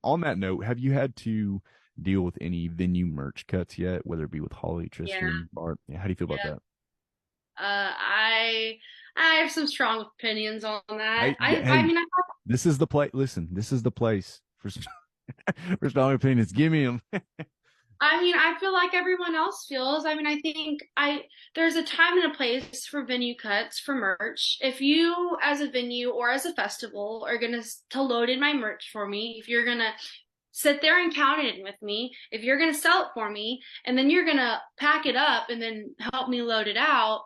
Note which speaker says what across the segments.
Speaker 1: On that note, have you had to deal with any venue merch cuts yet, whether it be with Holly,
Speaker 2: Yeah,
Speaker 1: Tristan, Bart? Yeah, how do you feel about
Speaker 2: yeah.
Speaker 1: that?
Speaker 2: I have some strong opinions on that.
Speaker 1: Hey, yeah,
Speaker 2: I
Speaker 1: hey,
Speaker 2: mean,
Speaker 1: this is the place. Listen, this is the place for for strong opinions. Give me them.
Speaker 2: I feel like everyone else feels. I mean, I think I there's a time and a place for venue cuts for merch. If you, as a venue or as a festival, are gonna to load in my merch for me, if you're gonna sit there and count it in with me, if you're gonna sell it for me, and then you're gonna pack it up and then help me load it out,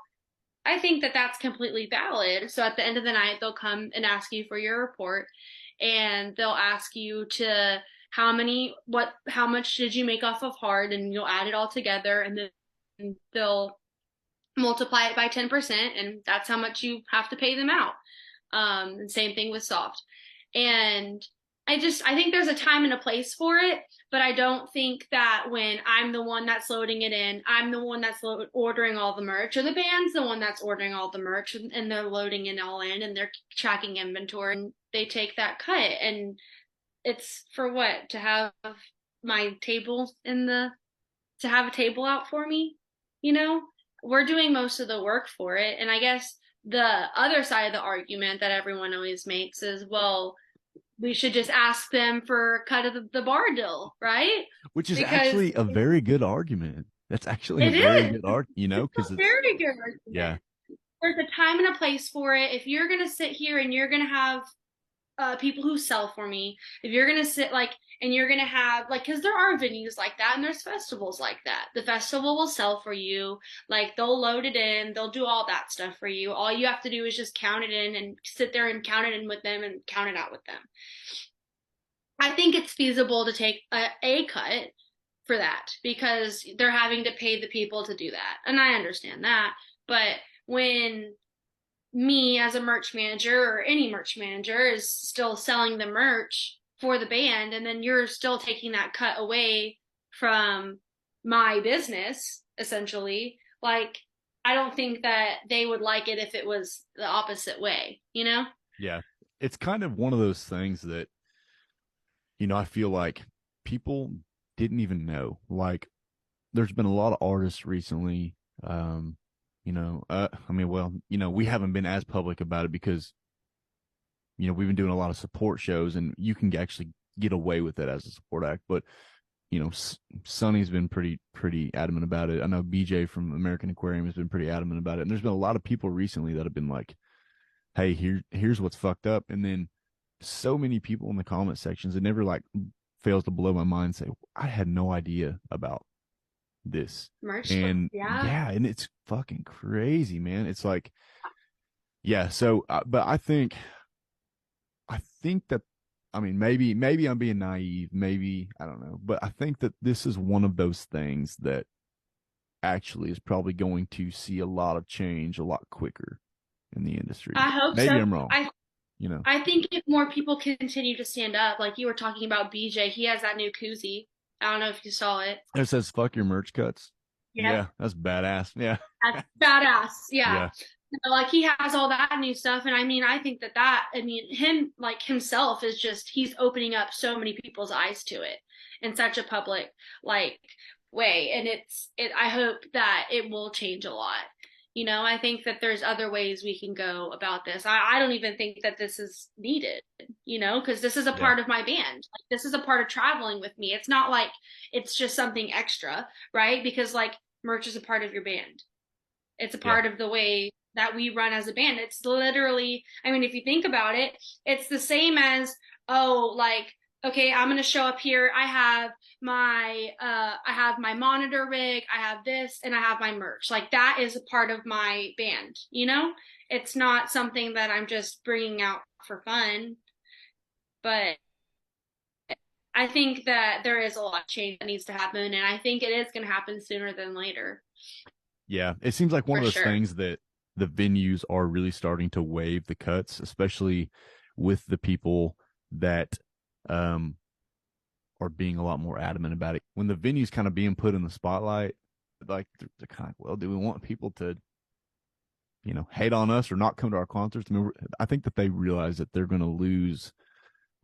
Speaker 2: I think that that's completely valid. So at the end of the night, they'll come and ask you for your report, and they'll ask you to how much did you make off of hard, and you'll add it all together, and then they'll multiply it by 10%, and that's how much you have to pay them out. And same thing with soft. And I think there's a time and a place for it, but I don't think that when I'm the one that's loading it in, I'm the one that's ordering all the merch, or the band's the one that's ordering all the merch, and they're loading it all in, and they're tracking inventory, and they take that cut. And it's for what? To have my table in the to have a table out for me, you know? We're doing most of the work for it. And I guess the other side of the argument that everyone always makes is, well, we should just ask them for a cut of the bar deal, right?
Speaker 1: Which is
Speaker 2: Because
Speaker 1: actually a very good argument. That's actually a
Speaker 2: it
Speaker 1: very
Speaker 2: is.
Speaker 1: good argument,
Speaker 2: It's
Speaker 1: because
Speaker 2: a
Speaker 1: it's,
Speaker 2: very good
Speaker 1: yeah,
Speaker 2: argument. There's a time and a place for it. If you're gonna sit here and you're gonna have people who sell for me, if you're gonna sit like and you're gonna have like, because there are venues like that and there's festivals like that, the festival will sell for you, like they'll load it in, they'll do all that stuff for you. All you have to do is just count it in and sit there and count it in with them and count it out with them. I think it's feasible to take a cut for that because they're having to pay the people to do that, and I understand that. But when me as a merch manager or any merch manager is still selling the merch for the band, and then you're still taking that cut away from my business, essentially, like, I don't think that they would like it if it was the opposite way, you know?
Speaker 1: yeah. It's kind of one of those things that, I feel like people didn't even know. Like, there's been a lot of artists recently. I mean, well, we haven't been as public about it because, we've been doing a lot of support shows and you can actually get away with it as a support act. But, Sonny's been pretty adamant about it. I know BJ from American Aquarium has been pretty adamant about it. And there's been a lot of people recently that have been like, hey, here's what's fucked up. And then so many people in the comment sections, it never like fails to blow my mind and say, I had no idea about this.
Speaker 2: Merch stuff,
Speaker 1: And
Speaker 2: yeah.
Speaker 1: yeah, and it's fucking crazy, man. It's like, yeah. So, but I think that, I mean, maybe I'm being naive. Maybe, I don't know, but I think that this is one of those things that actually is probably going to see a lot of change a lot quicker in the industry.
Speaker 2: I hope
Speaker 1: Maybe
Speaker 2: so.
Speaker 1: I'm wrong,
Speaker 2: I
Speaker 1: you know.
Speaker 2: I think if more people continue to stand up, like you were talking about BJ, he has that new koozie. I don't know if you saw it.
Speaker 1: It says "fuck your merch cuts."
Speaker 2: Yep.
Speaker 1: Yeah, that's badass. Yeah,
Speaker 2: That's badass. Yeah.
Speaker 1: yeah,
Speaker 2: Like he has all that new stuff. And I mean, I think I mean, him, like himself, is just, he's opening up so many people's eyes to it in such a public, like, way. And I hope that it will change a lot. I think that there's other ways we can go about this. I don't even think that this is needed, because this is a
Speaker 1: yeah,
Speaker 2: part of my band. Like, this is a part of traveling with me. It's not like it's just something extra, right? Because like merch is a part of your band. It's a
Speaker 1: yeah.
Speaker 2: part of the way that we run as a band. It's literally, I mean, if you think about it, it's the same as, oh, like, okay, I'm going to show up here. I have my monitor rig, I have this, and I have my merch. Like that is a part of my band, you know? It's not something that I'm just bringing out for fun, but I think that there is a lot of change that needs to happen, and I think it is going to happen sooner than later,
Speaker 1: Yeah, it seems like one
Speaker 2: for
Speaker 1: of those
Speaker 2: sure.
Speaker 1: things that the venues are really starting to waive the cuts, especially with the people that um are being a lot more adamant about it. When the venue's kind of being put in the spotlight, like they're kind of, well, do we want people to, hate on us or not come to our concerts? I mean, I think that they realize that they're going to lose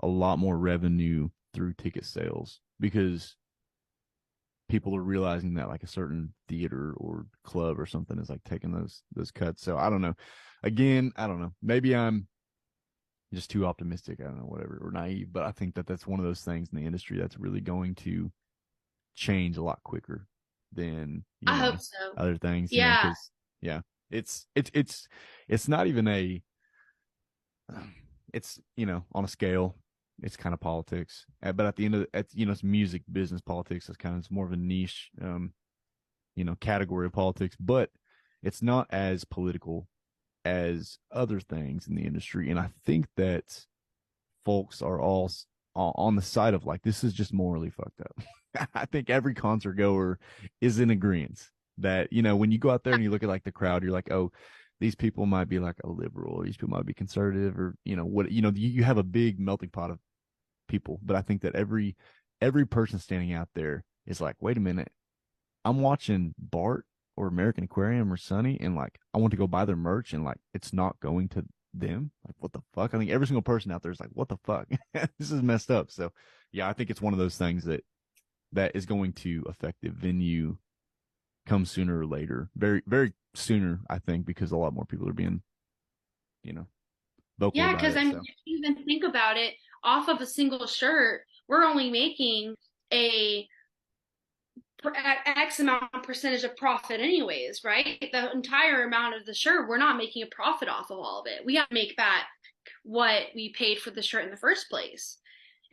Speaker 1: a lot more revenue through ticket sales because people are realizing that like a certain theater or club or something is like taking those cuts. So I don't know. Again, I don't know. Maybe I'm just too optimistic. I don't know, whatever, or naive. But I think that that's one of those things in the industry that's really going to change a lot quicker than
Speaker 2: I hope so.
Speaker 1: other things.
Speaker 2: Yeah.
Speaker 1: Because yeah, it's not even a it's on a scale. It's kind of politics, but at the end of it's music business politics. It's more of a niche, category of politics, but it's not as political as other things in the industry. And I think that folks are all on the side of like, this is just morally fucked up. I think every concert goer is in agreement that, when you go out there and you look at like the crowd, you're like, oh, these people might be like a liberal, or these people might be conservative, or, you have a big melting pot of people. But I think that every person standing out there is like, wait a minute, I'm watching Bart or American Aquarium or Sunny, and like I want to go buy their merch, and like it's not going to them. Like, what the fuck? I think every single person out there is like, what the fuck? This is messed up. So yeah, I think it's one of those things that is going to affect the venue come sooner or later. Very, very sooner, I think, because a lot more people are being, vocal
Speaker 2: Yeah,
Speaker 1: about
Speaker 2: because
Speaker 1: it.
Speaker 2: I mean,
Speaker 1: So
Speaker 2: if you even think about it, off of a single shirt, we're only making a X amount percentage of profit anyways, right? The entire amount of the shirt, we're not making a profit off of all of it. We have to make back what we paid for the shirt in the first place.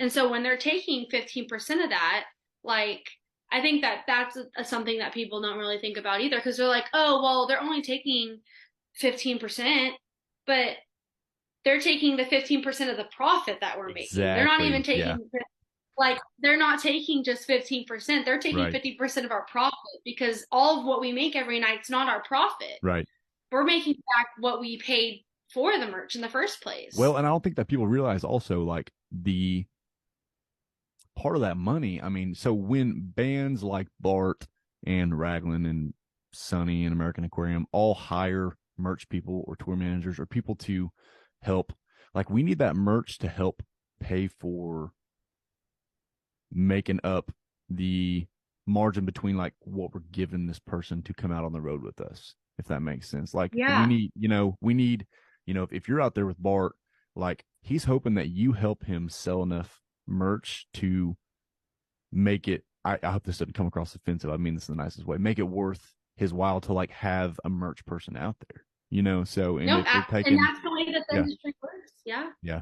Speaker 2: And so when they're taking 15% of that, like, I think that that's something that people don't really think about either, because they're like, oh, well, they're only taking 15%, but they're taking the 15% of the profit that we're making. They're not even
Speaker 1: exactly, yeah,
Speaker 2: taking, like, they're not taking just 15%. They're taking
Speaker 1: right,
Speaker 2: 50% of our profit, because all of what we make every night's not our profit.
Speaker 1: right.
Speaker 2: We're making back what we paid for the merch in the first place.
Speaker 1: Well, and I don't think that people realize also like the part of that money. I mean, so when bands like Bart and Raglan and Sunny and American Aquarium all hire merch people or tour managers or people to help, like we need that merch to help pay for making up the margin between like what we're giving this person to come out on the road with us, if that makes sense. Like we
Speaker 2: Yeah.
Speaker 1: need, if you're out there with Bart, like he's hoping that you help him sell enough merch to make it. I hope this doesn't come across offensive. I mean this in the nicest way. Make it worth his while to like have a merch person out there, So, and
Speaker 2: No,
Speaker 1: if they're
Speaker 2: and
Speaker 1: taking,
Speaker 2: that's the way that the
Speaker 1: yeah,
Speaker 2: industry works. Yeah.
Speaker 1: yeah.